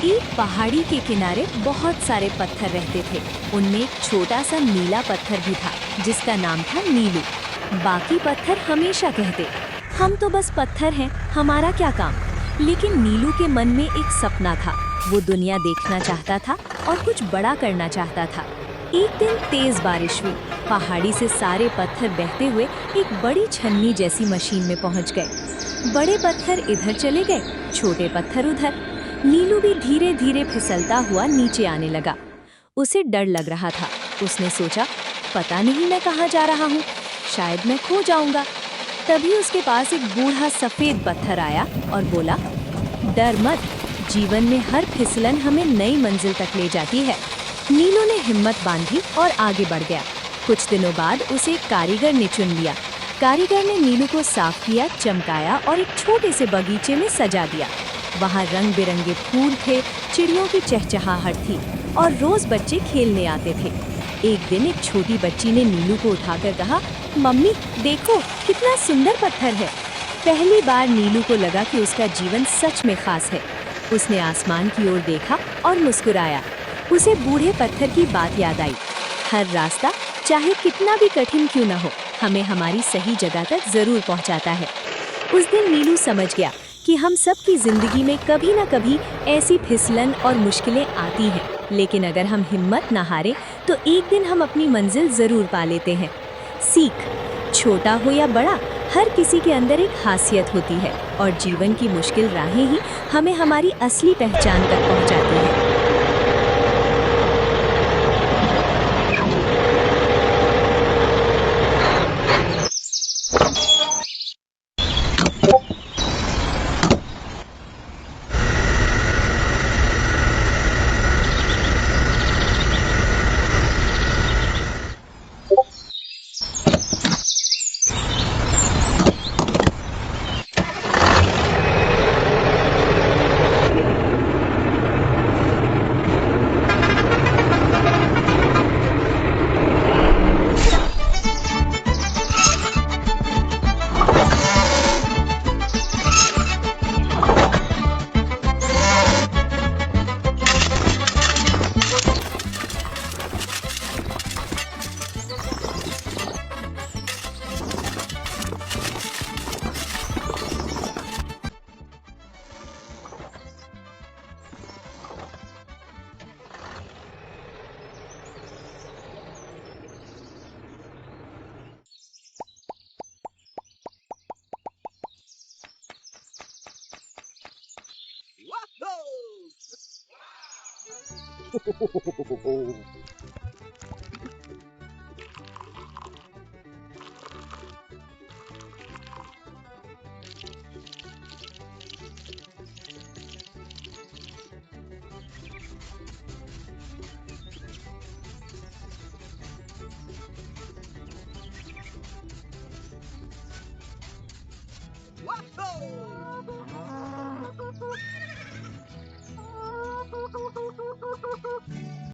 एक पहाड़ी के किनारे बहुत सारे पत्थर रहते थे। उनमें एक छोटा सा नीला पत्थर भी था जिसका नाम था नीलू। बाकी पत्थर हमेशा कहते, हम तो बस पत्थर हैं, हमारा क्या काम। लेकिन नीलू के मन में एक सपना था। वो दुनिया देखना चाहता था और कुछ बड़ा करना चाहता था। एक दिन तेज बारिश हुई। पहाड़ी से सारे पत्थर बहते हुए एक बड़ी छन्नी जैसी मशीन में पहुंच गए। बड़े पत्थर इधर चले गए, छोटे पत्थर उधर। नीलू भी धीरे धीरे फिसलता हुआ नीचे आने लगा। उसे डर लग रहा था। उसने सोचा, पता नहीं मैं कहाँ जा रहा हूँ, शायद मैं खो जाऊंगा। तभी उसके पास एक बूढ़ा सफेद पत्थर आया और बोला, डर मत, जीवन में हर फिसलन हमें नई मंजिल तक ले जाती है। नीलू ने हिम्मत बांधी और आगे बढ़ गया। कुछ दिनों बाद उसे एक कारीगर ने चुन लिया। कारीगर ने नीलू को साफ किया, चमकाया और एक छोटे से बगीचे में सजा दिया। वहाँ रंग बिरंगे फूल थे, चिड़ियों की चहचहाहट थी और रोज बच्चे खेलने आते थे। एक दिन एक छोटी बच्ची ने नीलू को उठाकर कहा, मम्मी देखो कितना सुंदर पत्थर है। पहली बार नीलू को लगा कि उसका जीवन सच में खास है। उसने आसमान की ओर देखा और मुस्कुराया। उसे बूढ़े पत्थर की बात याद आई, हर रास्ता चाहे कितना भी कठिन क्यों न हो, हमें हमारी सही जगह तक जरूर पहुंचाता है। उस दिन नीलू समझ गया कि हम सब की जिंदगी में कभी न कभी ऐसी फिसलन और मुश्किलें आती हैं, लेकिन अगर हम हिम्मत न हारें तो एक दिन हम अपनी मंजिल जरूर पा लेते हैं। सीख, छोटा हो या बड़ा, हर किसी के अंदर एक खासियत होती है और जीवन की मुश्किल राहें ही हमें हमारी असली पहचान तक पहुंचाती हैं। Whoa!